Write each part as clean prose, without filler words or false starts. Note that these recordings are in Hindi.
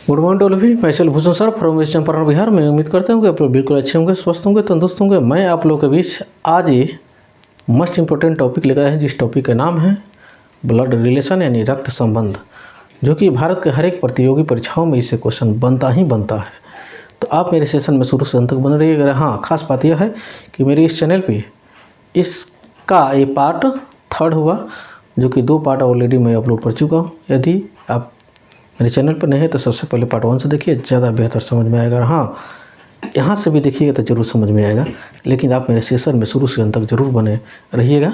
Good morning to all of you. मैं Chalbhushan sir from West Champaran Bihar. मैं उम्मीद करता हूँ कि आप लोग बिल्कुल अच्छे होंगे, स्वस्थ होंगे, तंदुरुस्त होंगे। मैं आप लोगों के बीच आज ये मस्ट इम्पोर्टेंट टॉपिक लेकर आया है, जिस टॉपिक का नाम है ब्लड रिलेशन यानी रक्त संबंध, जो कि भारत के हर एक प्रतियोगी परीक्षाओं में इससे क्वेश्चन बनता ही बनता है। तो आप मेरे सेशन में शुरू से अंत तक बने रहिएगा। हाँ, खास बात यह है कि मेरे इस चैनल पर इसका ये पार्ट 3 हुआ, जो कि 2 पार्ट ऑलरेडी मैं अपलोड कर चुका हूँ। यदि आप मेरे चैनल पर नहीं है तो सबसे पहले पार्ट 1 से देखिए, ज़्यादा बेहतर समझ में आएगा। हाँ, यहाँ से भी देखिएगा तो ज़रूर समझ में आएगा, लेकिन आप मेरे सेशन में शुरू से अंत तक जरूर बने रहिएगा,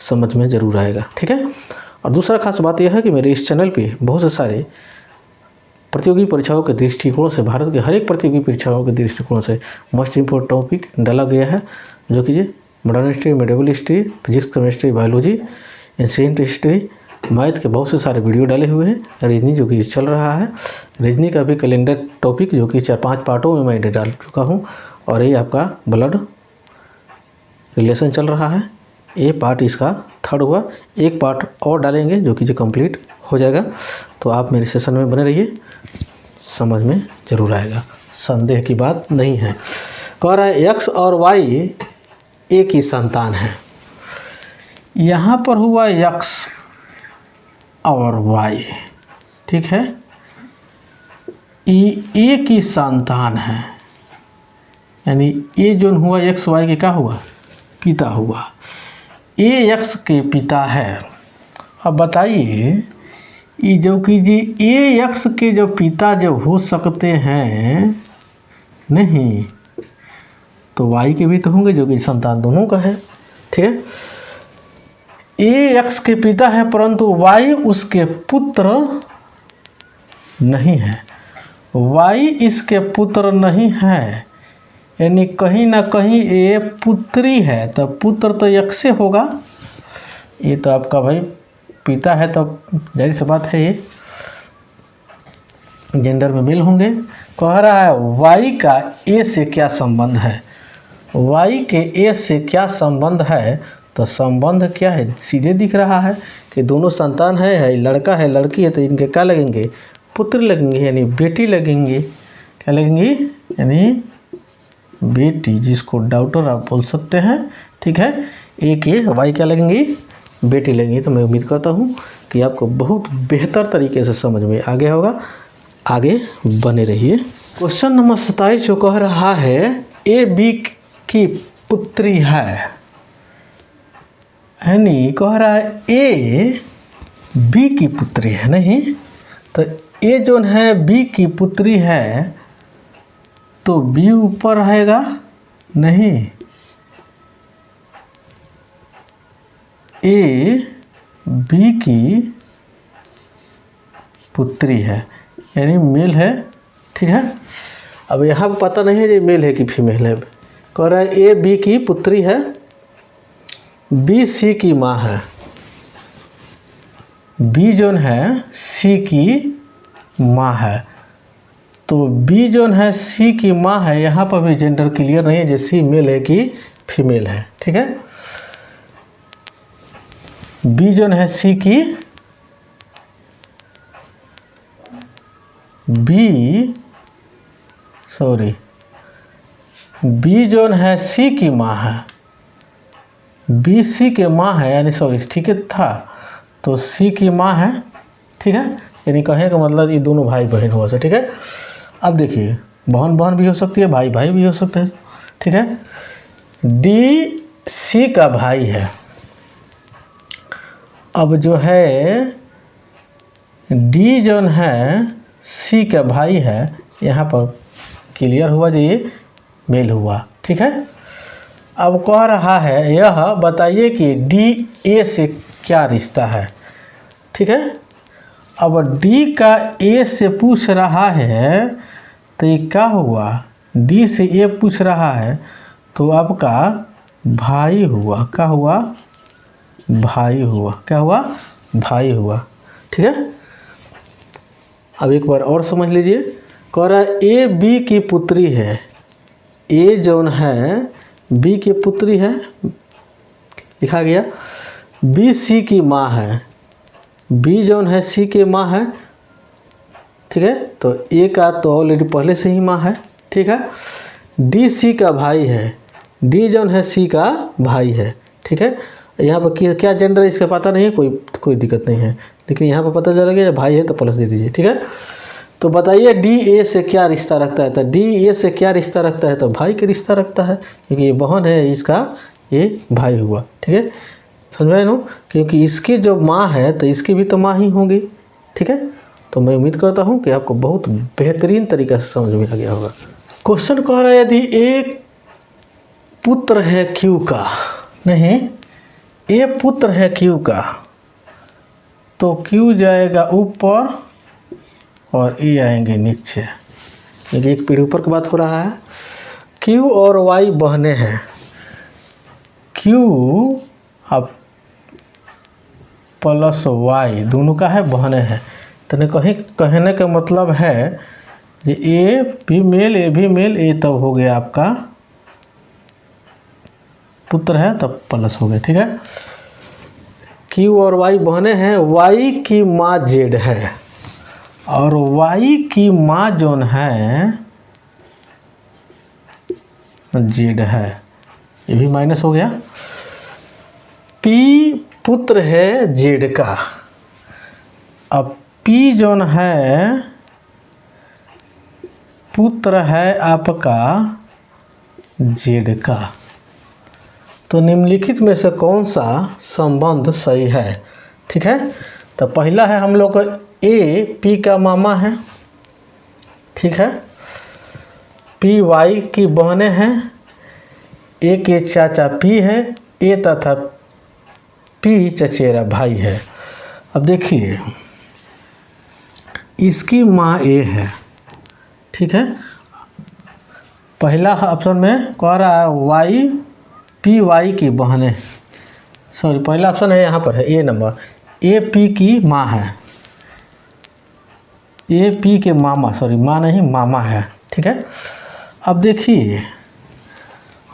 समझ में ज़रूर आएगा, ठीक है। और दूसरा खास बात यह है कि मेरे इस चैनल पे बहुत से सारे प्रतियोगी परीक्षाओं के दृष्टिकोण से, भारत के हर एक प्रतियोगी परीक्षाओं के दृष्टिकोण से मोस्ट इम्पोर्टेंट टॉपिक डाला गया है, जो कि modern history, medieval history, physics, chemistry, biology, ancient history, math के बहुत से सारे वीडियो डाले हुए हैं। रीजनिंग जो कि चल रहा है, रीजनिंग का भी कैलेंडर टॉपिक जो कि 4-5 पार्टों में मैं डाल चुका हूं। और ये आपका ब्लड रिलेशन चल रहा है, ये पार्ट इसका 3 हुआ। एक पार्ट और डालेंगे जो कि कंप्लीट हो जाएगा। तो आप मेरे सेशन में बने रहिए, समझ में ज़रूर आएगा, संदेह की बात नहीं है। कह रहा है एक्स और वाई एक ही संतान है। यहाँ पर हुआ एक्स और वाई, ठीक है, ये एक ही संतान है, यानी ये जो हुआ एक्स वाई के क्या हुआ, पिता हुआ। ये एक्स के पिता है। अब बताइए, ये जो कि जी ये एक्स के जो पिता जो हो सकते हैं नहीं, तो वाई के भी तो होंगे, जो कि संतान दोनों का है, ठीक है। ए एक्स के पिता है, परंतु वाई उसके पुत्र नहीं है। वाई इसके पुत्र नहीं है, यानी कहीं ना कहीं ये पुत्री है, तो पुत्र तो एक्स से होगा। ये तो आपका भाई पिता है, तो जाहिर सी बात है ये जेंडर में मेल होंगे। कह रहा है वाई का ए से क्या संबंध है। वाई के ए से क्या संबंध है, तो संबंध क्या है, सीधे दिख रहा है कि दोनों संतान है, लड़का है लड़की है, तो इनके क्या लगेंगे, पुत्र लगेंगे, यानी बेटी लगेंगे। क्या लगेंगी, यानी बेटी, जिसको डॉटर आप बोल सकते हैं, ठीक है। ए के वाई क्या लगेंगी, बेटी लगेंगी। तो मैं उम्मीद करता हूँ कि आपको बहुत बेहतर तरीके से समझ में आ गया होगा। आगे बने रहिए। क्वेश्चन नंबर 27 जो कह रहा है ए बी की पुत्री है, यानी कह रहा है ए बी की पुत्री है, नहीं तो ए जो है बी की पुत्री है, तो बी ऊपर रहेगा, नहीं, ए बी की पुत्री है, यानी मेल है, ठीक है। अब यहाँ पता नहीं है ये मेल है कि फीमेल है। कह रहा है ए बी की पुत्री है, बी सी की माँ है। बी जोन है सी की माँ है, तो बी जोन है सी की माँ है। यहाँ पर भी जेंडर क्लियर नहीं है, जो सी मेल है कि फीमेल है, ठीक है। बी जोन है सी की, बी जोन है सी की माँ है, बी सी के माँ है, यानी सॉरी ठीक है था, तो सी की माँ है, ठीक है। यानी कहें का मतलब ये दोनों भाई बहन हो सकते, ठीक है। अब देखिए, बहन बहन भी हो सकती है, भाई भाई भी हो सकते हैं, ठीक है। डी सी का भाई है। अब जो है डी जोन है सी का भाई है, यहाँ पर क्लियर हुआ जो ये मेल हुआ, ठीक है। अब कह रहा है यह बताइए कि डी ए से क्या रिश्ता है, ठीक है। अब डी का ए से पूछ रहा है, तो ये क्या हुआ, डी से ए पूछ रहा है, तो आपका भाई हुआ। क्या हुआ, भाई हुआ। क्या हुआ, भाई हुआ, ठीक है। अब एक बार और समझ लीजिए। कह रहा है ए बी की पुत्री है, ए जोन है बी की पुत्री है, लिखा गया। बी सी की माँ है, बी जोन है सी के माँ है, ठीक है। तो ए का तो ऑलरेडी पहले से ही माँ है, ठीक है। डी सी का भाई है, डी जौन है सी का भाई है, ठीक है। यहाँ पर क्या जेंडर है इसका पता नहीं है, कोई दिक्कत नहीं है, लेकिन यहाँ पर पता चला गया भाई है तो प्लस दे दीजिए, ठीक है। तो बताइए डी ए से क्या रिश्ता रखता है, तो डी ए से क्या रिश्ता रखता है, तो भाई के रिश्ता रखता है, क्योंकि ये बहन है इसका, ये भाई हुआ, ठीक है। समझ में नो, क्योंकि इसकी जो माँ है तो इसकी भी तो माँ ही होंगी, ठीक है। तो मैं उम्मीद करता हूँ कि आपको बहुत बेहतरीन तरीके से समझ में आ गया होगा। क्वेश्चन कह रहा है यदि एक पुत्र है क्यू का, नहीं ए पुत्र है क्यू का, तो क्यू जाएगा ऊपर और ए आएंगे नीचे, क्योंकि एक पीढ़ी ऊपर की बात हो रहा है। क्यू और वाई बहने हैं, क्यू अब प्लस वाई दोनों का है बहने हैं, तो कहीं कहने का मतलब है कि ए भी मेल ए भी मेल, ए तब हो गया आपका पुत्र है तब प्लस हो गया, ठीक है। क्यू और वाई बहने हैं, वाई की माँ जेड है और वाई की माँ जोन है जेड है, ये भी माइनस हो गया। पी पुत्र है जेड का, अब पी जोन है पुत्र है आपका जेड का, तो निम्नलिखित में से कौन सा संबंध सही है, ठीक है। तो पहला है हम लोग ए पी का मामा है, ठीक है। पी वाई की बहनें हैं, ए के चाचा पी है, ए तथा पी चचेरा भाई है। अब देखिए इसकी माँ ए है, ठीक है। पहला ऑप्शन में कह रहा है वाई पी वाई की बहनें, सॉरी पहला ऑप्शन है यहाँ पर है ए नंबर, ए पी की माँ है, ए पी के मामा, सॉरी माँ नहीं मामा है, ठीक है। अब देखिए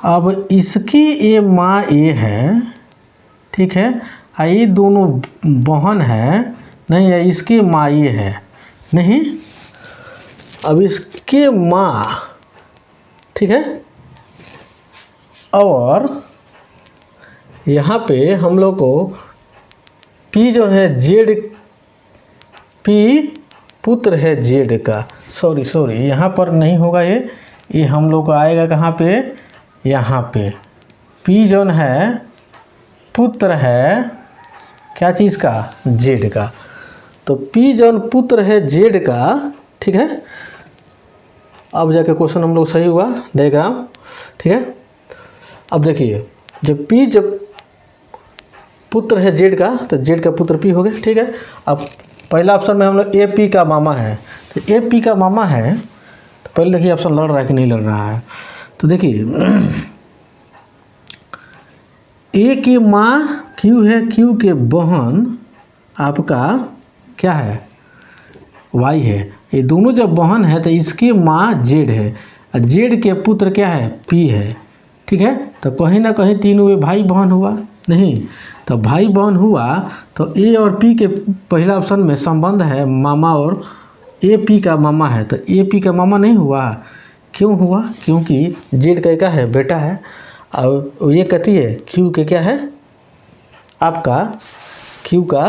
अब इसकी ए माँ ए है, ठीक है, ये दोनों बहन है, नहीं है इसकी माँ ये है, नहीं अब इसके माँ, ठीक है। और यहाँ पे हम लोग को पी जो है जेड, पी पुत्र है जेड का, सॉरी यहाँ पर नहीं होगा ये हम लोग को आएगा कहाँ पे, यहाँ पे पी जोन है पुत्र है क्या चीज़ का, जेड का, तो पी जोन पुत्र है जेड का, ठीक है। अब जाके क्वेश्चन हम लोग सही हुआ डायग्राम, ठीक है। अब देखिए जब पी जब पुत्र है जेड का, तो जेड का पुत्र पी हो गया, ठीक है। अब पहला ऑप्शन में हम लोग ए पी का मामा है, तो ए पी का मामा है, तो पहले देखिए ऑप्शन लड़ रहा है कि नहीं लड़ रहा है, तो देखिए ए की माँ क्यू है, क्यू के बहन आपका क्या है वाई है, ये दोनों जब बहन है तो इसकी माँ जेड है और जेड के पुत्र क्या है पी है, ठीक है। तो कहीं ना कहीं तीनों ये भाई बहन हुआ, नहीं तो भाई बहन हुआ तो ए और पी के पहला ऑप्शन में संबंध है मामा, और ए पी का मामा है तो ए पी का मामा नहीं हुआ, क्यों हुआ, क्योंकि जेड का क्या है बेटा है, और ये कहती है क्यू के क्या है आपका क्यू का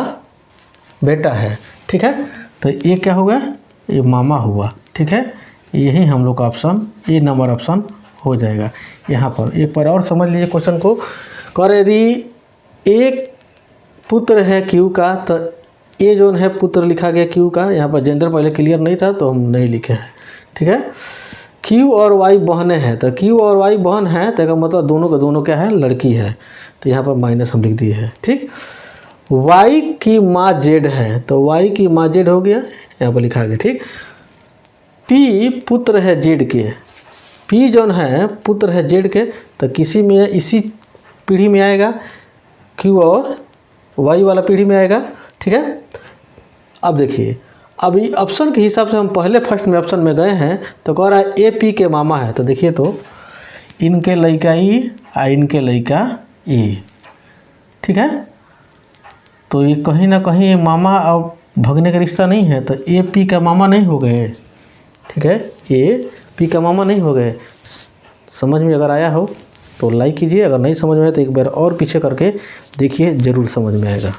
बेटा है, ठीक है। तो ये क्या होगा, ये मामा हुआ, ठीक है। यही हम लोग का ऑप्शन ए नंबर ऑप्शन हो जाएगा। यहाँ पर एक बार और समझ लीजिए क्वेश्चन को, कर यदि एक पुत्र है क्यू का, तो ए जोन है पुत्र लिखा गया क्यू का, यहाँ पर जेंडर पहले क्लियर नहीं था तो हम नहीं लिखे हैं, ठीक है। क्यू और वाई बहनें हैं, तो क्यू और वाई बहन है तो इसका मतलब दोनों का दोनों क्या है लड़की है, तो यहाँ पर माइनस हम लिख दिए हैं, ठीक। वाई की माँ जेड है, तो वाई की माँ जेड हो गया, यहाँ पर लिखा गया, ठीक। पी पुत्र है जेड के, पी जोन है पुत्र है जेड के, तो किसी में इसी पीढ़ी में आएगा, क्यू और वाई वाला पीढ़ी में आएगा, ठीक है। अब देखिए अब ये ऑप्शन के हिसाब से हम पहले फर्स्ट में ऑप्शन में गए हैं, तो कह रहा है ए पी के मामा है, तो देखिए तो इनके लड़का ई आ इनके लड़का ई, ठीक है। तो ये कहीं ना कहीं मामा और भगने का रिश्ता नहीं है, तो ए पी का मामा नहीं हो गए, ठीक है, ए पी का मामा नहीं हो गए। समझ में अगर आया हो तो लाइक कीजिए, अगर नहीं समझ में आया तो एक बार और पीछे करके देखिए, ज़रूर समझ में आएगा।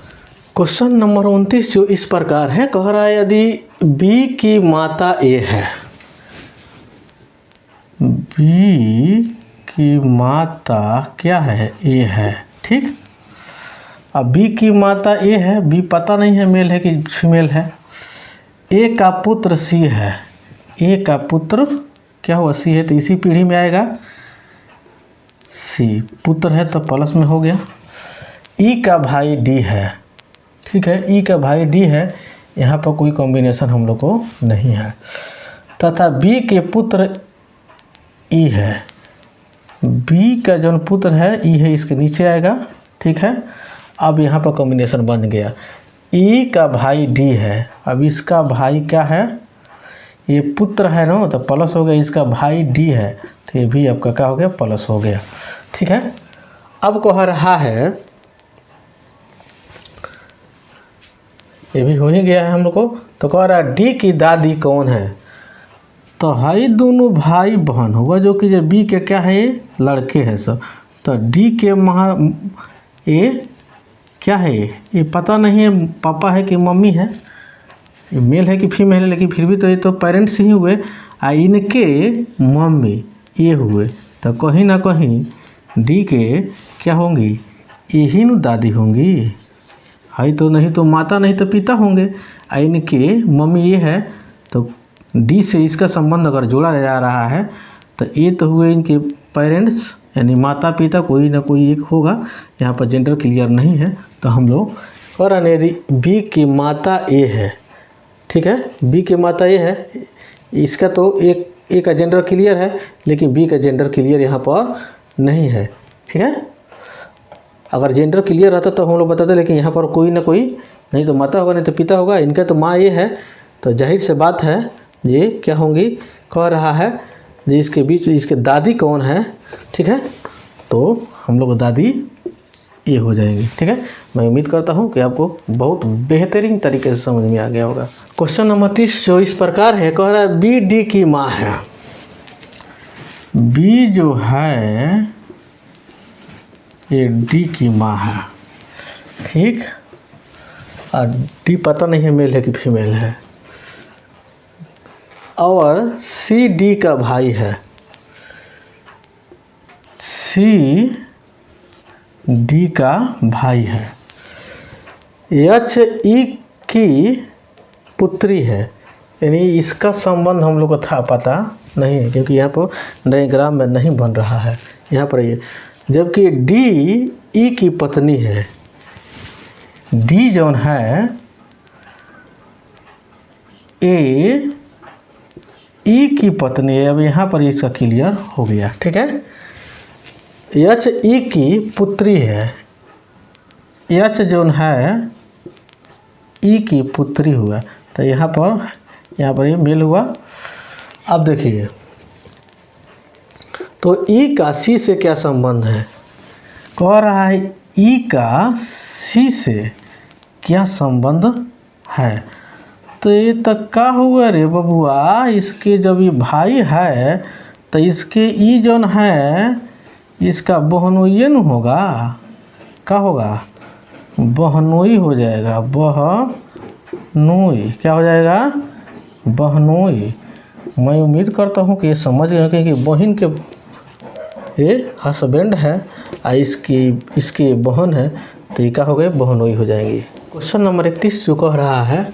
क्वेश्चन नंबर 29 जो इस प्रकार है, कह रहा है यदि बी की माता ए है, बी की माता क्या है, ए है, ठीक। अब बी की माता ए है, बी पता नहीं है मेल है कि फीमेल है। ए का पुत्र सी है, ए का पुत्र क्या हुआ, सी है, तो इसी पीढ़ी में आएगा सी, पुत्र है तो प्लस में हो गया। ई का भाई डी है, ठीक है, ई का भाई डी है, यहाँ पर कोई कॉम्बिनेशन हम लोग को नहीं है। तथा बी के पुत्र ई है, बी का जो पुत्र है ई है, इसके नीचे आएगा, ठीक है। अब यहाँ पर कॉम्बिनेशन बन गया। ई का भाई डी है, अब इसका भाई क्या है, ये पुत्र है ना, तो प्लस हो गया, इसका भाई डी है तो ये भी आपका क्या हो गया, प्लस हो गया, ठीक है। अब कह रहा है, ये भी हो ही गया है हम लोग को, तो कह रहा है डी की दादी कौन है, तो हाई दोनों भाई बहन हुआ, जो कि बी के क्या है, ये लड़के हैं सब, तो डी के ये क्या है, ये पता नहीं है पापा है कि मम्मी है, ये मेल है कि फीमेल है, लेकिन फिर भी तो ये तो पेरेंट्स ही हुए, इनके मम्मी ये हुए, तो कहीं ना कहीं डी के क्या होंगी, यही न दादी होंगी, हाई तो नहीं तो माता नहीं तो पिता होंगे, इनके मम्मी ये है, तो डी से इसका संबंध अगर जोड़ा जा रहा है तो ये तो हुए इनके पेरेंट्स, यानी माता पिता, कोई ना कोई एक होगा। यहाँ पर जेंडर क्लियर नहीं है, तो हम लोग और यदि बी की माता ए है, ठीक है, बी की माता ए है, इसका तो एक का जेंडर क्लियर है, लेकिन बी का जेंडर क्लियर यहाँ पर नहीं है, ठीक है। अगर जेंडर क्लियर रहता तो हम लोग बताते, लेकिन यहाँ पर कोई ना कोई, नहीं तो माता होगा नहीं तो पिता होगा, इनका तो माँ ये है, तो जाहिर से बात है ये क्या होंगी, कह रहा है जी इसके बीच इसके दादी कौन है, ठीक है, तो हम लोग दादी ये हो जाएंगी, ठीक है। मैं उम्मीद करता हूँ कि आपको बहुत बेहतरीन तरीके से समझ में आ गया होगा। क्वेश्चन नंबर 30 जो इस प्रकार है, कह रहा है बी डी की माँ है, बी जो है ये डी की माँ है, ठीक, और डी पता नहीं है मेल है कि फीमेल है, और सी डी का भाई है, सी डी का भाई है, एच ई की पुत्री है, यानी इसका संबंध हम लोग को था पता नहीं है, क्योंकि यहाँ पर डायग्राम में नहीं बन रहा है, यहाँ पर ये, जबकि डी ई की पत्नी है, डी जौन है ए ई की पत्नी है, अब यहाँ पर इसका क्लियर हो गया, ठीक है। एच ई की पुत्री है, एच जौन है ई की पुत्री हुआ, तो यहाँ पर ये मेल हुआ। अब देखिए, तो ई का सी से क्या संबंध है, कह रहा है ई का सी से क्या संबंध है, तो ये तक का हुआ रे बबुआ, इसके जब ये भाई है तो इसके ई जौन है इसका बहनोई न होगा, क्या होगा, बहनोई हो जाएगा, बहनोई क्या हो जाएगा, बहनोई। मैं उम्मीद करता हूँ कि ये समझ गए, क्योंकि बहन के ये हस्बैंड है और इसकी बहन है, तो ये क्या हो गए, बहनोई हो जाएंगी। क्वेश्चन नंबर 31 जो कह रहा है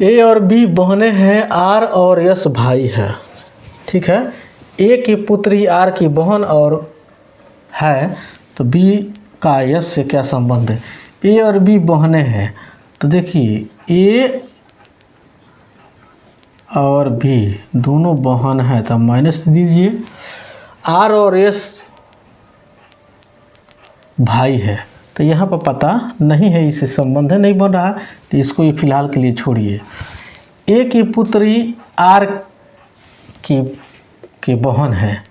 ए और बी बहनें हैं, आर और यस भाई है, ठीक है, ए की पुत्री आर की बहन और है, तो बी का यस से क्या संबंध है, ए और बी बहनें हैं, तो देखिए ए और बी दोनों बहन है, तो माइनस दीजिए, आर और एस भाई है, तो यहाँ पर पता नहीं है, इससे संबंध है, नहीं बन रहा, तो इसको ये फिलहाल के लिए छोड़िए। ए की पुत्री आर की बहन है,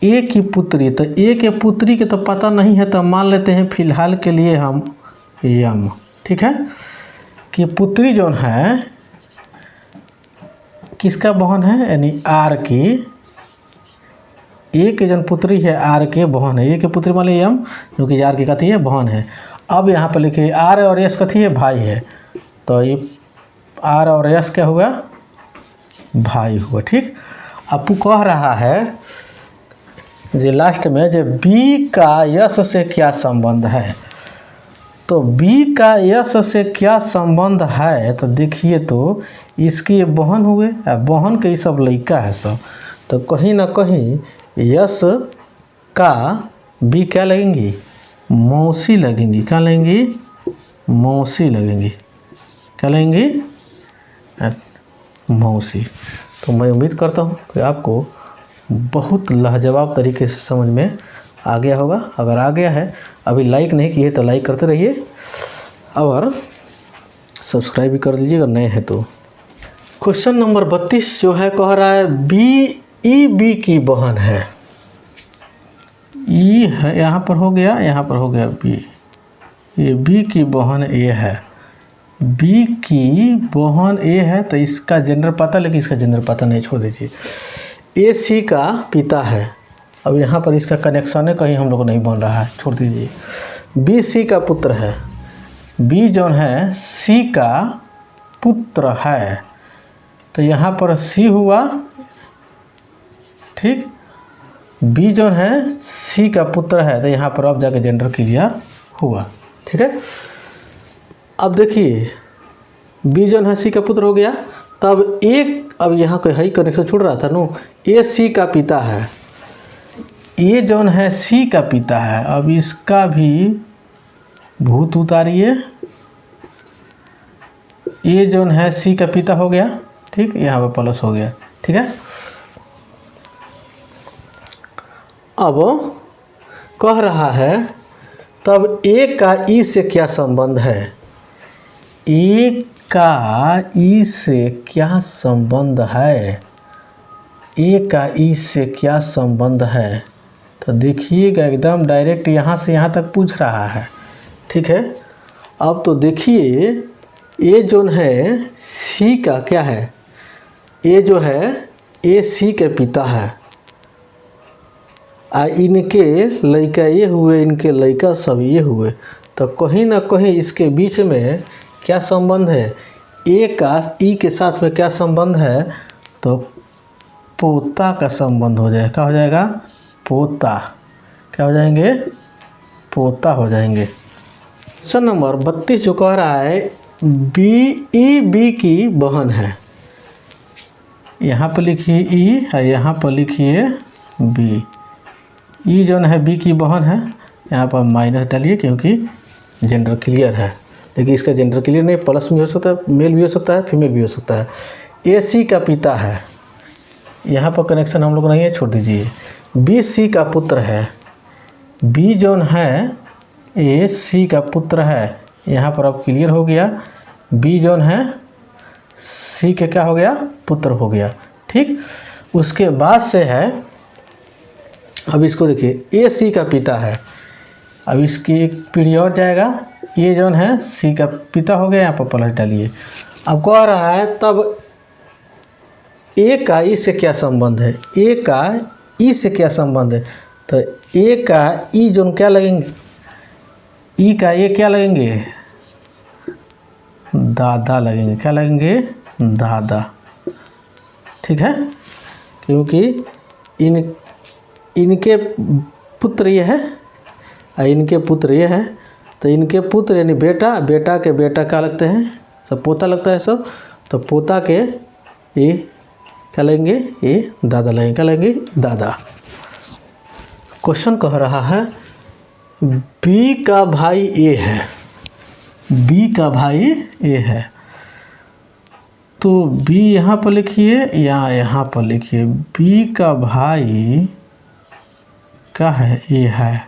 ए की पुत्री, तो ए के पुत्री के तो पता नहीं है, तो मान लेते हैं फिलहाल के लिए हम यम, ठीक है, कि पुत्री जो है किसका बहन है, यानी आर की, ए के जन पुत्री है आर के बहन है। ए के पुत्री मान ली एम, जो कि आर की कथी है बहन है। अब यहाँ पर लिखिए आर और एस कथी है भाई है, तो ये आर और एस क्या हुआ, भाई हुआ। ठीक, अब कह रहा है जो लास्ट में जो बी का यस से क्या संबंध है, तो बी का यस से क्या संबंध है, तो देखिए तो इसकी बहन हुए, बहन के ये सब लड़का है सब, तो कहीं ना कहीं यस का बी क्या लगेंगी, मौसी लगेंगी। क्या लगेंगी, मौसी लगेंगी। क्या लगेंगी, मौसी। तो मैं उम्मीद करता हूँ कि आपको बहुत लाजवाब तरीके से समझ में आ गया होगा। अगर आ गया है, अभी लाइक नहीं किए तो लाइक करते रहिए और सब्सक्राइब भी कर लीजिए अगर नए हैं तो। क्वेश्चन नंबर 32 जो है कह रहा है बी की बहन है। ई है यहाँ पर हो गया, यहाँ पर हो गया बी, ये बी की बहन ए है। बी की बहन ए है तो इसका जेंडर पता, लेकिन इसका जेंडर पता नहीं, छोड़ दीजिए। ए सी का पिता है। अब यहाँ पर इसका कनेक्शन है कहीं हम लोग नहीं बन रहा है, छोड़ दीजिए। बी सी का पुत्र है। बी जो है सी का पुत्र है, तो यहाँ पर सी हुआ। ठीक, बी जो है सी का पुत्र है, तो यहाँ पर अब जाके जेंडर क्लियर हुआ। ठीक है, अब देखिए बी जो है सी का पुत्र हो गया, तब एक, अब यहाँ कोई हाई कनेक्शन छूट रहा था नो, ए सी का पिता है। ए जो है सी का पिता है, अब इसका भी भूत उतारिए। ए जो है सी का पिता हो गया। ठीक, यहाँ पे प्लस हो गया। ठीक है, अब कह रहा है तब ए का ई से क्या संबंध है, ए का ई से क्या संबंध है, ए का ई से क्या संबंध है, तो देखिएगा एकदम डायरेक्ट यहाँ से यहाँ तक पूछ रहा है। ठीक है, अब तो देखिए ए जो है सी का क्या है, ए जो है ए सी के पिता है, इनके लड़का ये हुए, इनके लड़का सब ये हुए, तो कहीं ना कहीं इसके बीच में क्या संबंध है, ए का ई के साथ में क्या संबंध है, तो पोता का संबंध हो जाएगा। क्या हो जाएगा, पोता। क्या हो जाएंगे, पोता हो जाएंगे। क्वेश्चन नंबर 32 जो कह रहा है बी की बहन है। यहाँ पर लिखिए ई और यहाँ पर लिखिए बी। ई जो है बी की बहन है, यहाँ पर माइनस डालिए क्योंकि जेंडर क्लियर है, लेकिन इसका जेंडर क्लियर नहीं, प्लस भी हो सकता है, मेल भी हो सकता है, फीमेल भी हो सकता है। ए सी का पिता है, यहाँ पर कनेक्शन हम लोग नहीं है, छोड़ दीजिए। बी सी का पुत्र है। बी जो है ए सी का पुत्र है, यहाँ पर अब क्लियर हो गया। बी जो है सी के क्या हो गया, पुत्र हो गया। ठीक, उसके बाद से है, अब इसको देखिए ए सी का पिता है, अब इसकी एक पीढ़ी और जाएगा। ये जो है सी का पिता हो गया, यहाँ पर प्लस डालिए। अब कह रहा है तब ए का ई से क्या संबंध है, ए का ई से क्या संबंध है, तो ए का ई जो क्या लगेंगे, ई का ए क्या लगेंगे, दादा लगेंगे। क्या लगेंगे, दादा। ठीक है, क्योंकि इनके पुत्र ये है और इनके पुत्र ये है, तो इनके पुत्र यानी बेटा, बेटा के बेटा क्या लगते हैं, सब पोता लगता है सब, तो पोता के ये क्या लगेंगे, ये दादा लगेंगे। क्या लगेंगे, दादा। क्वेश्चन कह रहा है बी का भाई ए है। बी का भाई ए है, तो बी यहाँ पर लिखिए या यहाँ पर लिखिए। बी का भाई क्या है, ए है।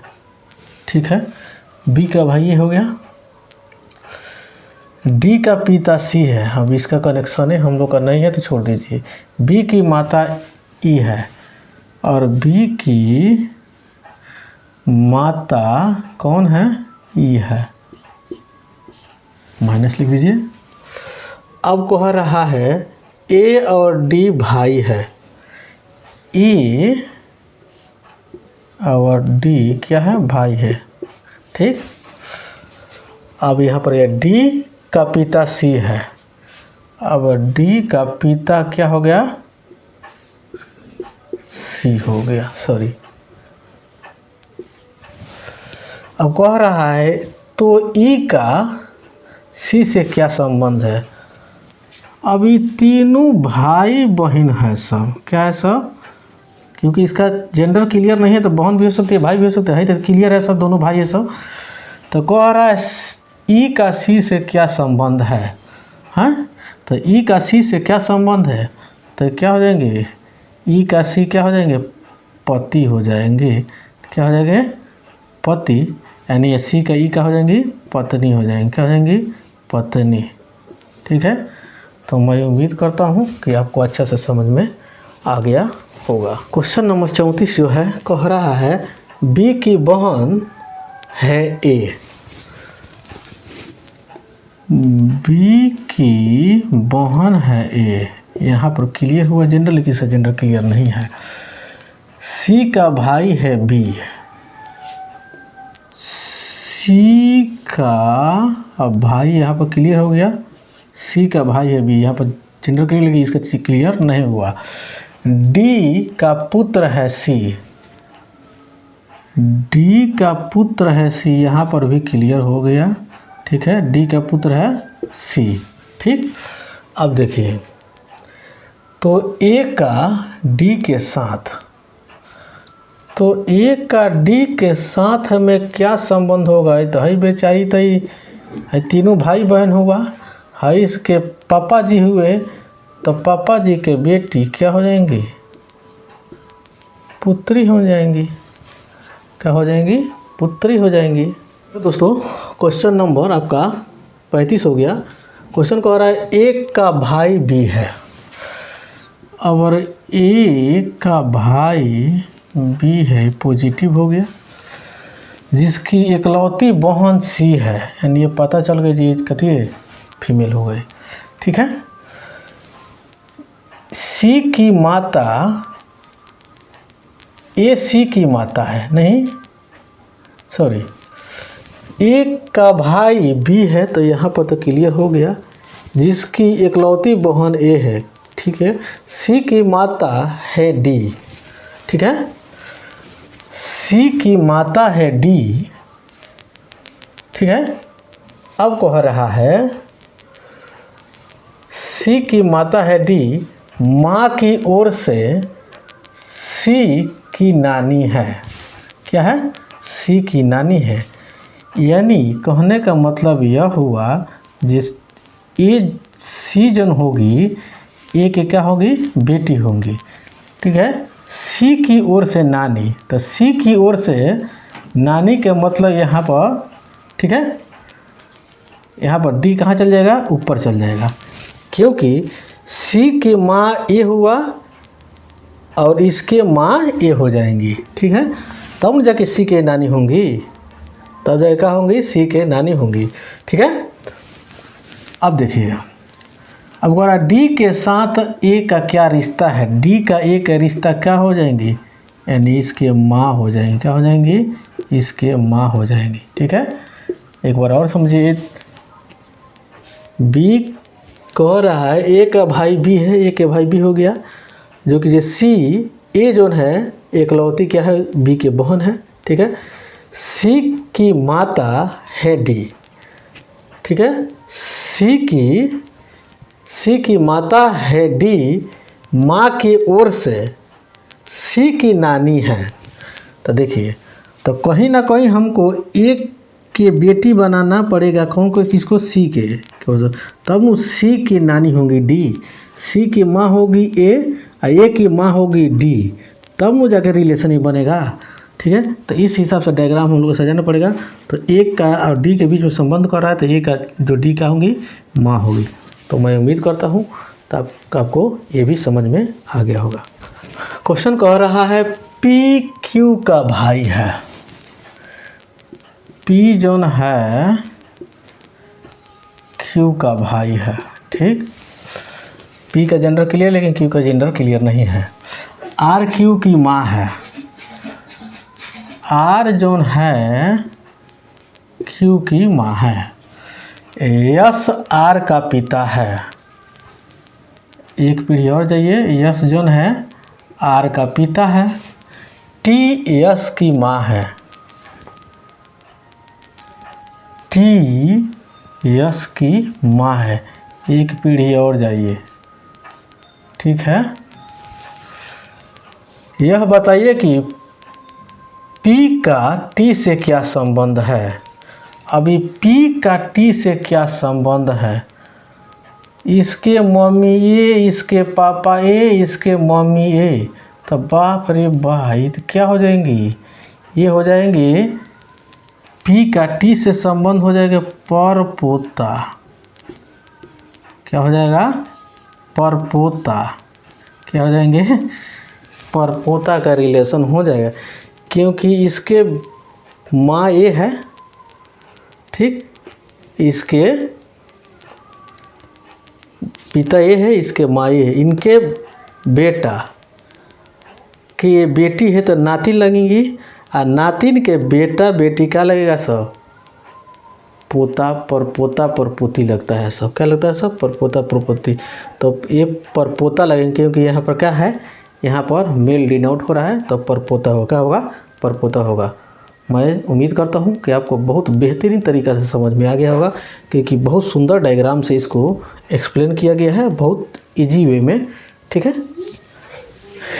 ठीक है, बी का भाई ये हो गया। डी का पिता सी है, अब इसका कनेक्शन है हम लोग का नहीं है तो छोड़ दीजिए। बी की माता ई है और बी की माता कौन है, ई है, माइनस लिख दीजिए। अब कह रहा है ए और डी भाई है, ए और डी क्या है, भाई है। ठीक, अब यहाँ पर ये डी का पिता सी है, अब डी का पिता क्या हो गया, सी हो गया, सॉरी। अब कह रहा है तो ई का सी से क्या संबंध है। अब ये तीनों भाई बहन है सब, क्या है सब, क्योंकि इसका जेंडर क्लियर नहीं है तो बहन भी हो सकती है, भाई भी हो सकते हैं, तो क्लियर है सब, दोनों भाई है सब। तो कह रहा है ई का सी से क्या संबंध है, हैं? तो ई का सी से क्या संबंध है, तो क्या हो जाएंगे, ई का सी क्या हो जाएंगे, पति हो जाएंगे। क्या हो जाएंगे, पति, यानी सी का ई का हो जाएंगी पत्नी हो जाएंगी, क्या हो जाएंगी, पत्नी। ठीक है, तो मैं उम्मीद करता हूँ कि आपको अच्छा से समझ में आ गया होगा। क्वेश्चन नंबर 34 जो है, कह रहा है बी की बहन है ए, बी की बहन है ए, यहाँ पर क्लियर हुआ जेंडर, लेकिन इसका जेंडर क्लियर नहीं है। सी का भाई है बी, सी का भाई यहाँ पर क्लियर हो गया, सी का भाई है बी, यहाँ पर जेंडर क्लियर, लेकिन इसका क्लियर नहीं हुआ। डी का पुत्र है सी, डी का पुत्र है सी, यहाँ पर भी क्लियर हो गया। ठीक है, डी का पुत्र है सी। ठीक, अब देखिए, तो ए का डी के साथ, तो ए का डी के साथ में क्या संबंध होगा, तो है बेचारी, तो है तीनों भाई बहन हुआ, है इसके पापा जी हुए, तो पापा जी के बेटी क्या हो जाएंगी, पुत्री हो जाएंगी, क्या हो जाएंगी, पुत्री हो जाएंगी। तो दोस्तों क्वेश्चन नंबर आपका 35 हो गया। क्वेश्चन कह रहा है एक का भाई बी है, और ए का भाई बी है, पॉजिटिव हो गया, जिसकी इकलौती बहन सी है, यानी ये पता चल गया जी कथी है, फीमेल हो गई। ठीक है, सी की माता, ए सी की माता है, नहीं सॉरी, ए का भाई बी है, तो यहाँ पर तो क्लियर हो गया, जिसकी इकलौती बहन ए है। ठीक है, सी की माता है डी, ठीक है, सी की माता है डी। ठीक है, अब कह रहा है सी की माता है डी, माँ की ओर से सी की नानी है, क्या है, सी की नानी है, यानी कहने का मतलब यह हुआ जिस ए सी जन होगी, ए के क्या होगी, बेटी होंगी। ठीक है, सी की ओर से नानी, तो सी की ओर से नानी के मतलब यहाँ पर, ठीक है, यहाँ पर डी कहाँ चल जाएगा, ऊपर चल जाएगा, क्योंकि सी के माँ ए हुआ और इसके माँ ए हो जाएंगी। ठीक है, तब न जाके सी के नानी होंगी, तब जाके क्या होंगी, सी के नानी होंगी। ठीक है, अब देखिए, अब अगर डी के साथ ए का क्या रिश्ता है, डी का ए का रिश्ता क्या हो जाएंगी, यानी इसके माँ हो जाएंगी, क्या हो जाएंगी, इसके माँ हो जाएंगी। ठीक है, एक बार और समझिए, बी कह रहा है ए का भाई बी है, ए के भाई बी हो गया, जो कि सी ए जोन है एकलौती क्या है, बी के बहन है। ठीक है, सी की माता है डी। ठीक है, सी की माता है डी, माँ की ओर से सी की नानी है। तो देखिए, तो कहीं ना कहीं हमको एक के बेटी बनाना पड़ेगा, कौन को, किसको, सी के, तब वो सी की नानी होंगी डी, सी की माँ होगी ए और ए की माँ होगी डी, तब वो जाकर रिलेशन ही बनेगा। ठीक है, तो इस हिसाब से डायग्राम हम लोग को सजाना पड़ेगा। तो एक का और डी के बीच में संबंध कर रहा है, तो ए का जो डी का होंगी माँ होगी। तो मैं उम्मीद करता हूँ तब आपको ये भी समझ में आ गया होगा। क्वेश्चन कह रहा है पी क्यू का भाई है, पी जोन है क्यू का भाई है। ठीक। पी का जेंडर क्लियर, लेकिन क्यू का जेंडर क्लियर नहीं है। आर क्यू की माँ है, आर जोन है क्यू की माँ है। यस आर का पिता है। एक पीढ़ी और जाइए, यस जोन है आर का पिता है। टी यस की माँ है, टी यस की माँ है। एक पीढ़ी और जाइए, ठीक है। यह बताइए कि पी का टी से क्या संबंध है। अभी पी का टी से क्या संबंध है। इसके मम्मी ए, इसके पापा ए, इसके मम्मी ए, तो बाप रे भाई तो क्या हो जाएंगी, ये हो जाएंगे पी का टी से संबंध हो जाएगा परपोता। क्या हो जाएगा, परपोता। क्या हो जाएंगे, परपोता का रिलेशन हो जाएगा, क्योंकि इसके माँ ये है, ठीक, इसके पिता ये है, इसके माँ ये है। इनके बेटा कि ये बेटी है तो नातिन लगेंगी, और नातिन के बेटा बेटी क्या लगेगा, सब पोता परपोता परपोती लगता है, सब क्या लगता है, सब परपोता परपोती। तो ये परपोता लगेंगे, क्योंकि यहाँ पर क्या है, यहाँ पर मेल डिनोट हो रहा है, तो परपोता होगा, क्या होगा, परपोता होगा। मैं उम्मीद करता हूँ कि आपको बहुत बेहतरीन तरीक़ा से समझ में आ गया होगा, क्योंकि बहुत सुंदर डायग्राम से इसको एक्सप्लेन किया गया है, बहुत इजी वे में, ठीक है।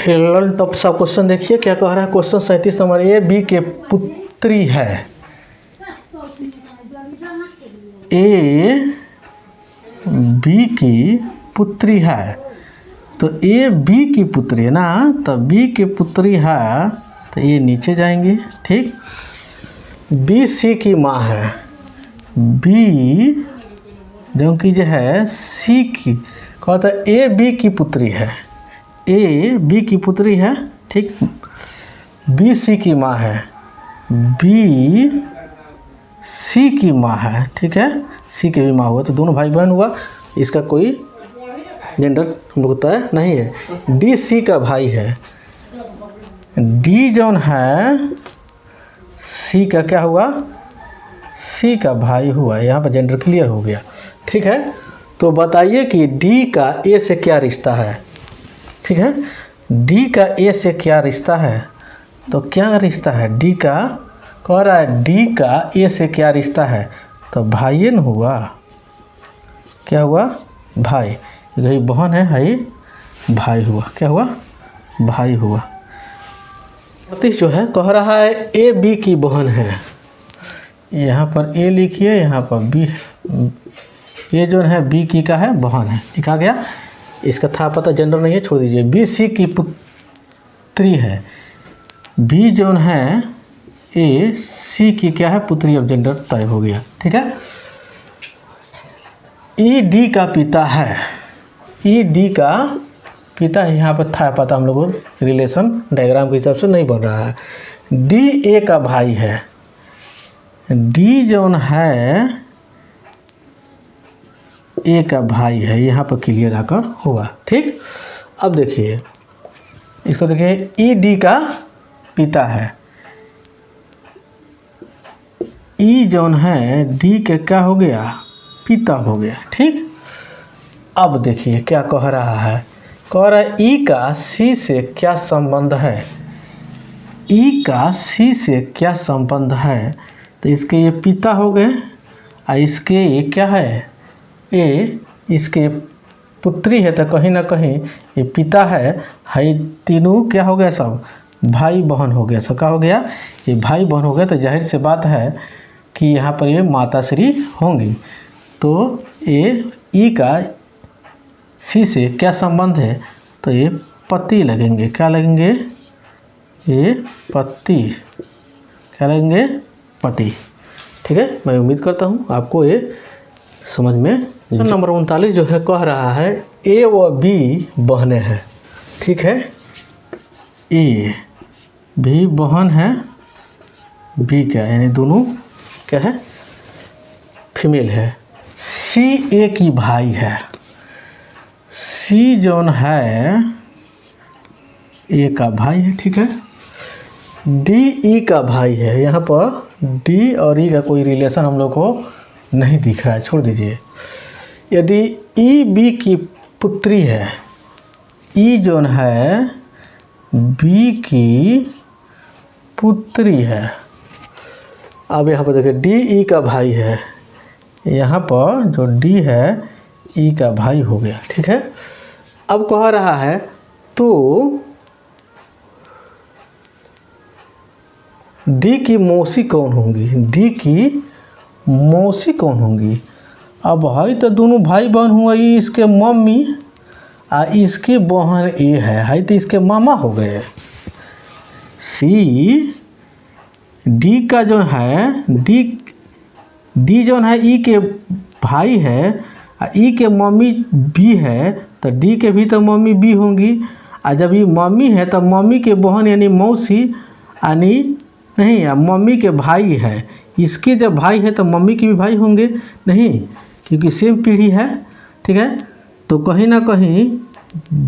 लर्न टॉप सा क्वेश्चन देखिए क्या कह रहा है। क्वेश्चन 37 नंबर, ए बी के पुत्री है, ए बी की पुत्री है। तो ए बी की पुत्री है ना, तो बी की पुत्री है, तो ये नीचे जाएंगे, ठीक। बी सी की माँ है, बी जो कि जो है सी की, कहता है ए बी की पुत्री है, ए बी की पुत्री है, ठीक। बी सी की माँ है, बी सी की माँ है, ठीक है। सी की भी माँ हुआ, तो दोनों भाई बहन हुआ, इसका कोई जेंडर हम लोग होता है नहीं है। डी सी का भाई है, डी जौन है सी का क्या हुआ, सी का भाई हुआ। यहाँ पर जेंडर क्लियर हो गया, ठीक है। तो बताइए कि डी का ए से क्या रिश्ता है, ठीक है। डी का ए से क्या रिश्ता है, तो क्या रिश्ता है, डी का कह रहा है, डी का ए से क्या रिश्ता है, तो भाई न हुआ, क्या हुआ, भाई। यही बहन है, हाई भाई हुआ, क्या हुआ, भाई हुआ। 38 जो है कह रहा है ए बी की बहन है, यहाँ पर ए लिखिए, यहाँ पर बी, ये जो है बी की का है, बहन है, लिखा गया। इसका था पता जेंडर नहीं है, छोड़ दीजिए। बी सी की पुत्री है, बी जो है ए सी की क्या है, पुत्री। अब जेंडर तय हो गया, ठीक है। ई डी का पिता है, ई डी का पिता है, यहाँ पर था पता हम लोगों को, रिलेशन डायग्राम के हिसाब से नहीं बन रहा है। डी ए का भाई है, डी जोन है ए का भाई है, यहाँ पर क्लियर आकर हुआ, ठीक। अब देखिए इसको, देखिए ई डी का पिता है, ई जोन है डी के क्या हो गया, पिता हो गया, ठीक। अब देखिए क्या कह रहा है, कह रहा है ई का सी से क्या संबंध है, ई का सी से क्या संबंध है। तो इसके ये पिता हो गए, और इसके ये क्या है, ए इसके पुत्री है, तो कहीं ना कहीं ये पिता है, हाई तीनों क्या हो गया, सब भाई बहन हो गया, सब क्या हो गया, ये भाई बहन हो गया। तो जाहिर सी बात है कि यहाँ पर ये माताश्री होंगी। तो ये ई का सी से क्या संबंध है, तो ये पति लगेंगे, क्या लगेंगे, ये पति, क्या लगेंगे, पति, ठीक है। मैं उम्मीद करता हूँ आपको ये समझ में। क्वेश्चन नंबर 39 जो है कह रहा है ए व बी बहनें हैं, ठीक है। ए भी बहन है, बी क्या यानी दोनों क्या है, फीमेल है। सी ए की भाई है, सी जोन है ए का भाई है, ठीक है। डी ई का भाई है, यहाँ पर डी और ई का कोई रिलेशन हम लोग को नहीं दिख रहा है, छोड़ दीजिए। यदि ई बी की पुत्री है, ई जोन है बी की पुत्री है। अब यहाँ पर देखिए डी ई का भाई है, यहाँ पर जो डी है ई का भाई हो गया, ठीक है। अब कह रहा है तो डी की मौसी कौन होंगी, डी की मौसी कौन होंगी। अब भाई तो दोनों भाई बहन हुआ, ये इसके मम्मी और इसकी बहन ये है तो इसके मामा हो गए। सी डी का जो है डी जो है ई के भाई है और ई के मम्मी बी है, तो डी के भी तो मम्मी बी होंगी। और जब ये मम्मी है तो मम्मी के बहन यानी मौसी यानी नहीं, मम्मी के भाई है, इसके जब भाई है तो मम्मी के भी भाई होंगे नहीं, क्योंकि सेम पीढ़ी है, ठीक है। तो कहीं ना कहीं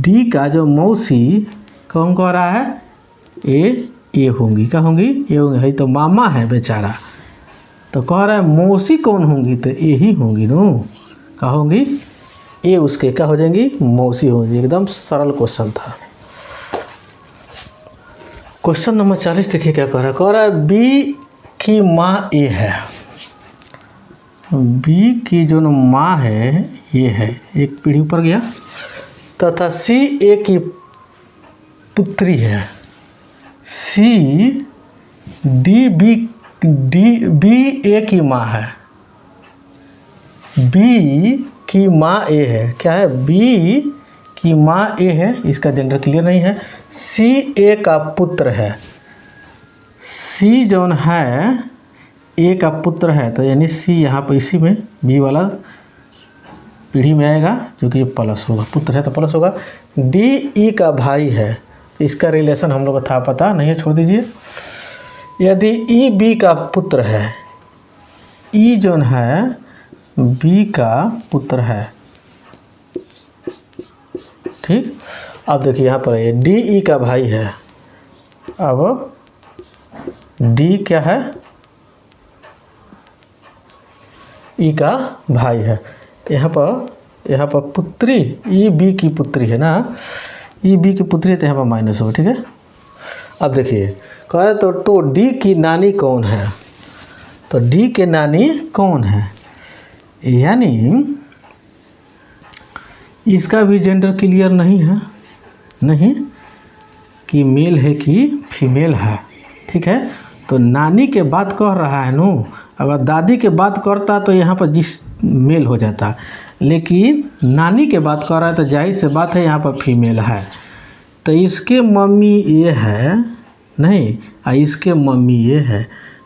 डी का जो मौसी कौन कह रहा है ए होंगी, क्या होंगी ए होंगी, है तो मामा है बेचारा, तो कह रहा है मौसी कौन होंगी, तो ए ही होंगी नो, क्या होंगी ए उसके क्या हो जाएंगी मौसी होंगी। एकदम सरल क्वेश्चन था। क्वेश्चन नंबर 40 देखिए क्या कह रहा है बी की माँ ए है, बी की जो माँ है ये है, एक पीढ़ी ऊपर गया, तथा सी ए की पुत्री है, सी डी बी ए की माँ है, बी की माँ ए है, क्या है बी की माँ ए है, इसका जेंडर क्लियर नहीं है। सी ए का पुत्र है, सी जोन है ए का पुत्र है, तो यानी सी यहाँ पर इसी में बी वाला पीढ़ी में आएगा, जो कि प्लस होगा, पुत्र है तो प्लस होगा। डी ई का भाई है, इसका रिलेशन हम लोग को था पता नहीं है, छोड़ दीजिए। यदि ई बी का पुत्र है, ई जोन है बी का पुत्र है, ठीक। अब देखिए यहाँ पर ये डी ई का भाई है, अब डी क्या है ई का भाई है, यहाँ पर पुत्री ई बी की पुत्री है ना, ई बी की पुत्री है तो यहाँ पर माइनस होगा, ठीक है। अब देखिए कह रहे तो डी की नानी कौन है, तो डी के नानी कौन है, यानी इसका भी जेंडर क्लियर नहीं है, नहीं कि मेल है कि फीमेल है, ठीक है। तो नानी के बात कह रहा है नो, अगर दादी के बात करता तो यहाँ पर जिस मेल हो जाता, लेकिन नानी के बात कर रहा है तो जाहिर से बात है यहाँ पर फीमेल है, तो इसके मम्मी ये है नहीं और इसके मम्मी ये है,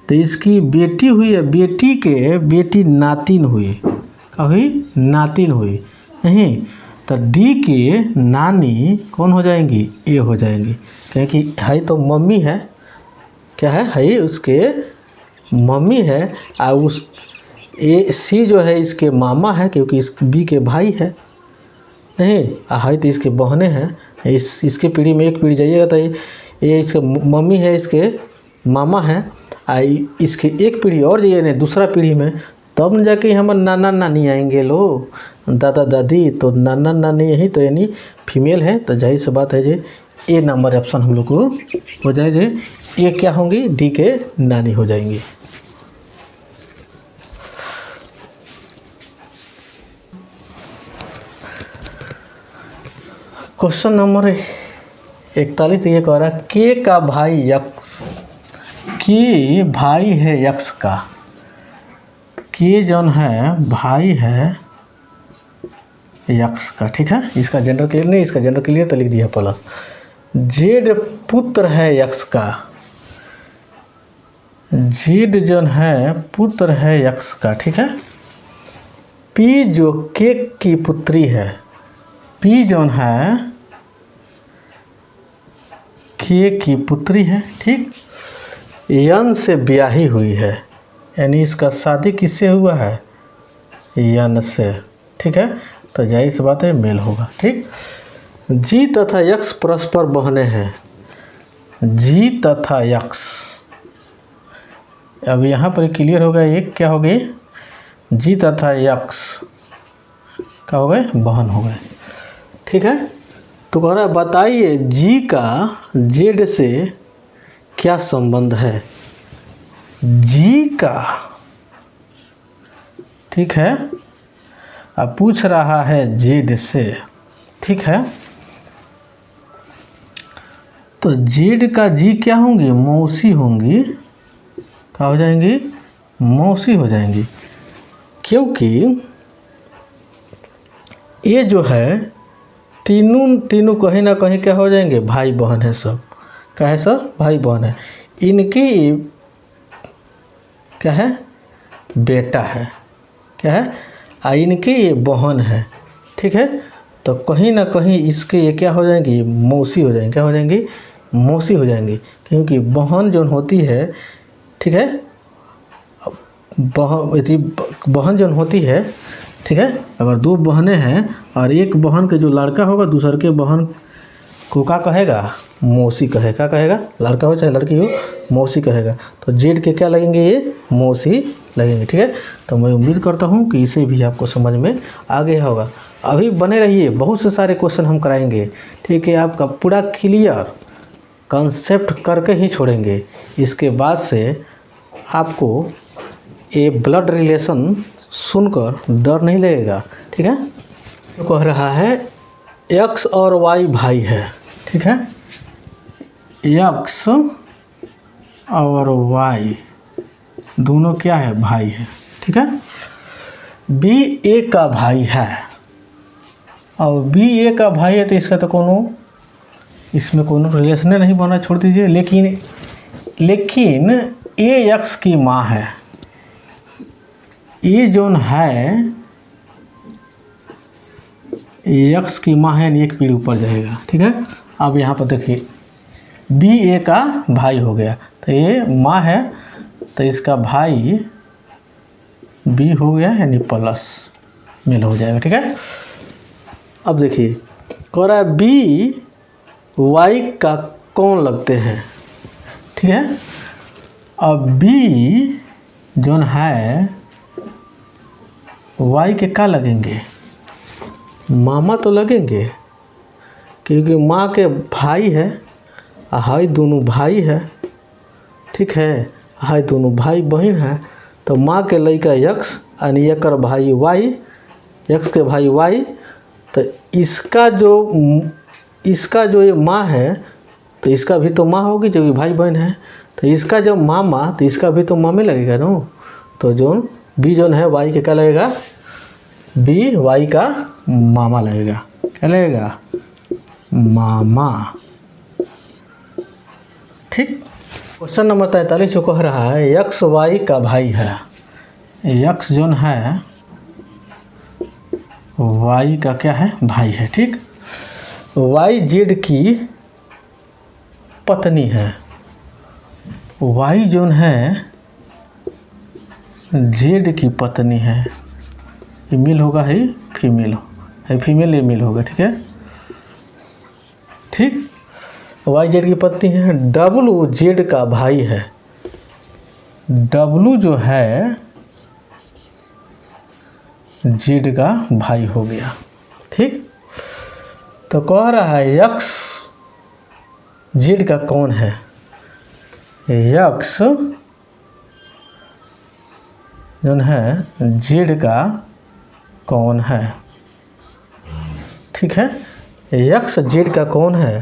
तो इसकी बेटी हुई है, बेटी के बेटी नातिन हुई, कभी नातिन हुई नहीं, तो डी के नानी कौन हो जाएंगी ए हो जाएंगी, क्योंकि है तो मम्मी है, क्या है उसके मम्मी है, और उस ए सी जो है इसके मामा है, क्योंकि इस बी के भाई है नहीं, है तो इसके बहनें हैं, इसके पीढ़ी में एक पीढ़ी जाइएगा तो ये इसके मम्मी है, इसके मामा है, इसके एक पीढ़ी और जाइए नहीं दूसरा पीढ़ी में, तब न जाके हमारे नाना नानी आएंगे लो, दादा दादी, तो नाना नानी यही तो यानी फीमेल है, तो जाहिर सी बात है जे ए नंबर ऑप्शन हम लोग को हो जाए, जे ए क्या होंगी डी के नानी हो जाएंगी। क्वेश्चन नंबर 41 ये कह रहा है के का भाई यक्स, के भाई है यक्स का, के जौन है भाई है यक्स का, ठीक है। इसका जेंडर क्लियर नहीं, इसका जेंडर क्लियर तो लिख दिया प्लस। जेड पुत्र है यक्स का, जेड जौन है पुत्र है यक्स का, ठीक है। पी जो के की पुत्री है, पी जौन है के की पुत्री है, ठीक। यन से ब्याही हुई है, यानी इसका शादी किससे हुआ है यन से, ठीक है। तो जाहिर सी बात है मेल होगा। ठीक, जी तथा यक्स परस्पर बहने हैं। जी तथा यक्स, अब यहाँ पर क्लियर हो गया, एक क्या हो गई, जी तथा यक्स क्या हो गए, बहन हो गए। ठीक है, तो कह रहा है बताइए जी का जेड से क्या संबंध है। जी का, ठीक है, अब पूछ रहा है जेड से। ठीक है, तो जेड का जी क्या होंगी, मौसी होंगी। क्या हो जाएंगी, मौसी हो जाएंगी, क्योंकि ये जो है तीनों कहीं ना कहीं क्या हो जाएंगे, भाई बहन है सब। क्या है, सब भाई बहन है। इनकी क्या है, बेटा है। क्या है, इनकी ये बहन है। ठीक है, तो कहीं ना कहीं इसके ये क्या हो जाएंगी, मौसी हो जाएंगी। क्या हो जाएंगी, मौसी हो जाएंगी, क्योंकि बहन जो होती है, ठीक है, बहन जो होती है, ठीक है, अगर दो बहनें हैं और एक बहन के जो लड़का होगा दूसर के बहन को क्या कहेगा, मौसी कहेगा। क्या कहेगा, लड़का हो चाहे लड़की हो, मौसी कहेगा। तो जेड के क्या लगेंगे, ये मौसी लगेंगे। ठीक है, तो मैं उम्मीद करता हूँ कि इसे भी आपको समझ में आ गया होगा। अभी बने रहिए, बहुत से सारे क्वेश्चन हम कराएंगे। ठीक है, आपका पूरा क्लियर कंसेप्ट करके ही छोड़ेंगे। इसके बाद से आपको ये ब्लड रिलेशन सुनकर डर नहीं लगेगा। ठीक है, तो कह रहा है एक्स और वाई भाई है। ठीक है, एक्स और वाई दोनों क्या है, भाई है। ठीक है, बी ए का भाई है और बी ए का भाई है, तो इसका तो इसमें कोनो रिलेशन नहीं बना, छोड़ दीजिए। लेकिन ए एक्स की माँ है। ये जोन है एक्स की माँ है, एक पीढ़ी ऊपर जाएगा। ठीक है, अब यहाँ पर देखिए बी ए का भाई हो गया, तो ये माँ है, तो इसका भाई बी हो गया, यानी प्लस मेल हो जाएगा। ठीक है, अब देखिए कह रहा है बी वाई का कौन लगते हैं। ठीक है, अब बी जोन है वाई के क्या लगेंगे, मामा तो लगेंगे, क्योंकि माँ के भाई है, हाई दोनों भाई है। ठीक है, हाई दोनों भाई बहन है, तो माँ के लड़का यक्स यानी एकर भाई वाई, यक्स के भाई वाई, तो इसका जो ये माँ है, तो इसका भी तो माँ होगी, जो कि भाई बहन है। तो इसका जब मामा, तो इसका भी तो मामे लगेगा ना। तो जोन बी जोन है वाई के क्या लगेगा, बी वाई का मामा लगेगा। क्या लगेगा, मामा। ठीक, क्वेश्चन नंबर 43 कह रहा है एक्स वाई का भाई है। एक्स जोन है वाई का क्या है, भाई है। ठीक, वाई जेड की पत्नी है। वाई जोन है जेड की पत्नी है। ये मेल होगा, है फीमेल है, फीमेल ये मेल होगा। ठीक है, ठीक, वाई जेड की पत्नी है। डब्लू जेड का भाई है। डब्लू जो है जेड का भाई हो गया। ठीक, तो कह रहा है एक्स जेड का कौन है। एक्स जो है जेड का कौन है। ठीक है, एक्स जेड का कौन है,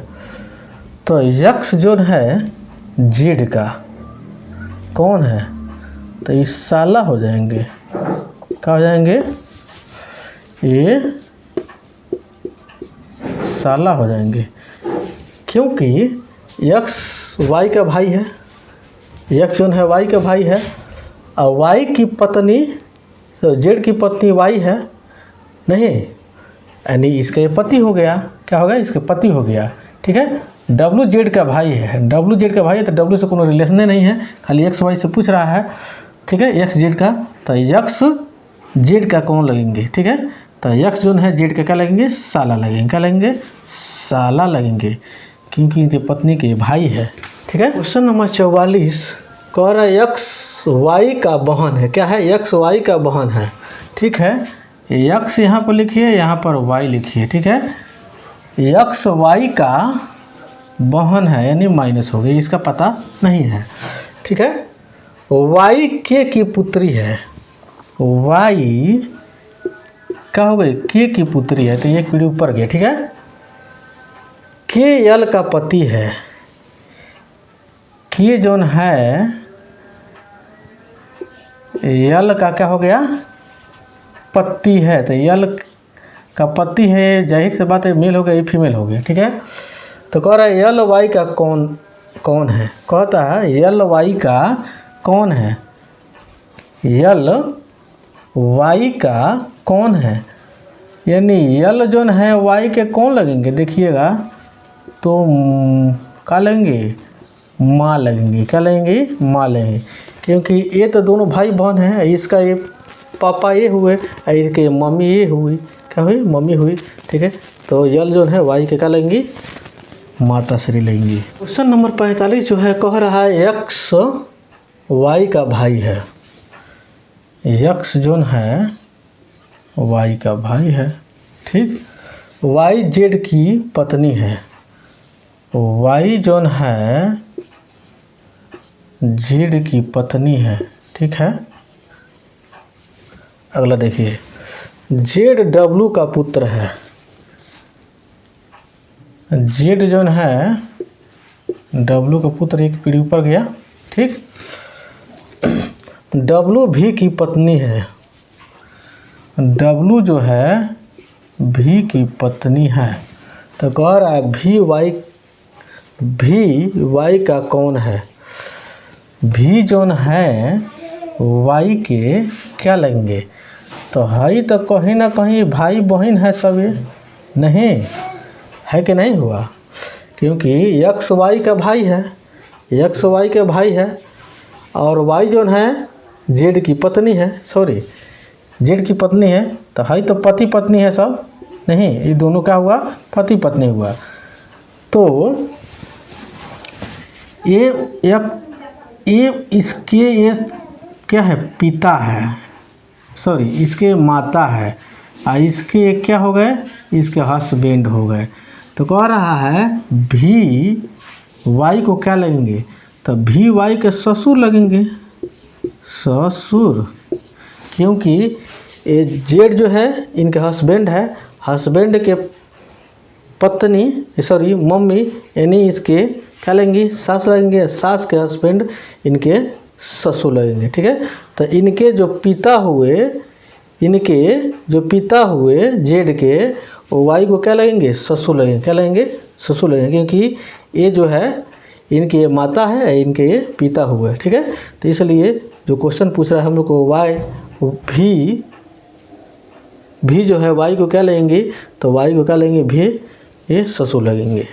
तो एक्स जो है जेड का कौन है, तो ये साला हो जाएंगे। क्या हो जाएंगे, ये साला हो जाएंगे, क्योंकि एक्स वाई का भाई है। एक्स जो है वाई का भाई है, और वाई की पत्नी तो जेड की पत्नी वाई है नहीं, यानी इसका ये पति हो गया। क्या हो गया, इसका पति हो गया। ठीक है, डब्लू जेड का भाई है। डब्लू जेड का भाई है, तो डब्लू से कोनो रिलेशन नहीं है, खाली एक्स वाई से पूछ रहा है। ठीक है, एक्स जेड का, तो एक्स जेड का कौन लगेंगे। ठीक है, तो यक्स जो है जेड का क्या लगेंगे, साला लगेंगे। क्या लगेंगे, साला लगेंगे, क्योंकि इनके पत्नी के भाई है। ठीक है। क्वेश्चन नंबर 44 कह रहा है यक्स वाई का बहन है। क्या है, यक्स वाई का बहन है। ठीक है, यक्स यहाँ पर लिखिए, यहाँ पर वाई लिखिए। ठीक है, यक्स वाई का बहन है यानी माइनस हो गई, इसका पता नहीं है। ठीक है, वाई के की पुत्री है। वाई क्या हो गई, के की पुत्री है, तो एक पीढ़ी ऊपर गया। ठीक है, के यल का पति है। के जोन है यल का क्या हो गया, पति है, तो यल का पति है, जाहिर से बात है मेल हो गया, ये फीमेल हो गया। ठीक है, तो कह रहा है यल वाई का कौन है। कहता है यल वाई का कौन है, यल वाई का कौन है, यानी यल जोन है वाई के कौन लगेंगे, देखिएगा तो क्या लगेंगे, माँ लगेंगे। क्या लगेंगे, माँ लगेंगे, क्योंकि ये तो दोनों भाई बहन हैं। इसका ये पापा ये हुए, इसके मम्मी ये हुई, क्या हुई, मम्मी हुई। ठीक है, तो यल जो है वाई के क्या लगेंगी, माता श्री लगेंगी। क्वेश्चन नंबर 45 जो है कह रहा है यक्स वाई का भाई है। यक्स जोन है वाई का भाई है। ठीक, वाई जेड की पत्नी है। वाई जोन है जेड की पत्नी है। ठीक है, अगला देखिए, जेड डब्लू का पुत्र है। जेड जोन है डब्लू का पुत्र, एक पीढ़ी ऊपर गया। ठीक, डब्लू भी की पत्नी है। डब्लू जो है भी की पत्नी है, तो कह रहा है भी वाई का कौन है। भी जोन है वाई के क्या लगेंगे, तो है तो कहीं ना कहीं भाई बहन है सब, ये नहीं है कि नहीं हुआ, क्योंकि यक्स वाई का भाई है, यक्स वाई के भाई है, और वाई जोन है जेड की पत्नी है, सॉरी जेड की पत्नी है, तो है तो पति पत्नी है सब, नहीं ये दोनों क्या हुआ, पति पत्नी हुआ। तो ये इसके ये क्या है, पिता है, सॉरी इसके माता है, और इसके क्या हो गए, इसके हस्बैंड हो गए। तो कह रहा है भी वाई को क्या लगेंगे, तो भी वाई के ससुर लगेंगे, ससुर, क्योंकि ये जेड जो है इनके हस्बैंड है, हस्बैंड के पत्नी सॉरी मम्मी, यानी इसके क्या लगेंगे, सास लगेंगे, सास के हस्बैंड इनके ससुर लगेंगे। ठीक है, तो इनके जो पिता हुए जेड के, वाई को क्या लगेंगे, ससुर लगेंगे। क्या लगेंगे, ससुर लगेंगे, क्योंकि ये जो है इनके माता है, इनके ये पिता हुए। ठीक है, तो इसलिए जो क्वेश्चन पूछ रहा है हम लोग को, वाई भी जो है वाई को क्या लगेंगे, तो वाई को क्या लगेंगे, भी ये ससुर लगेंगे।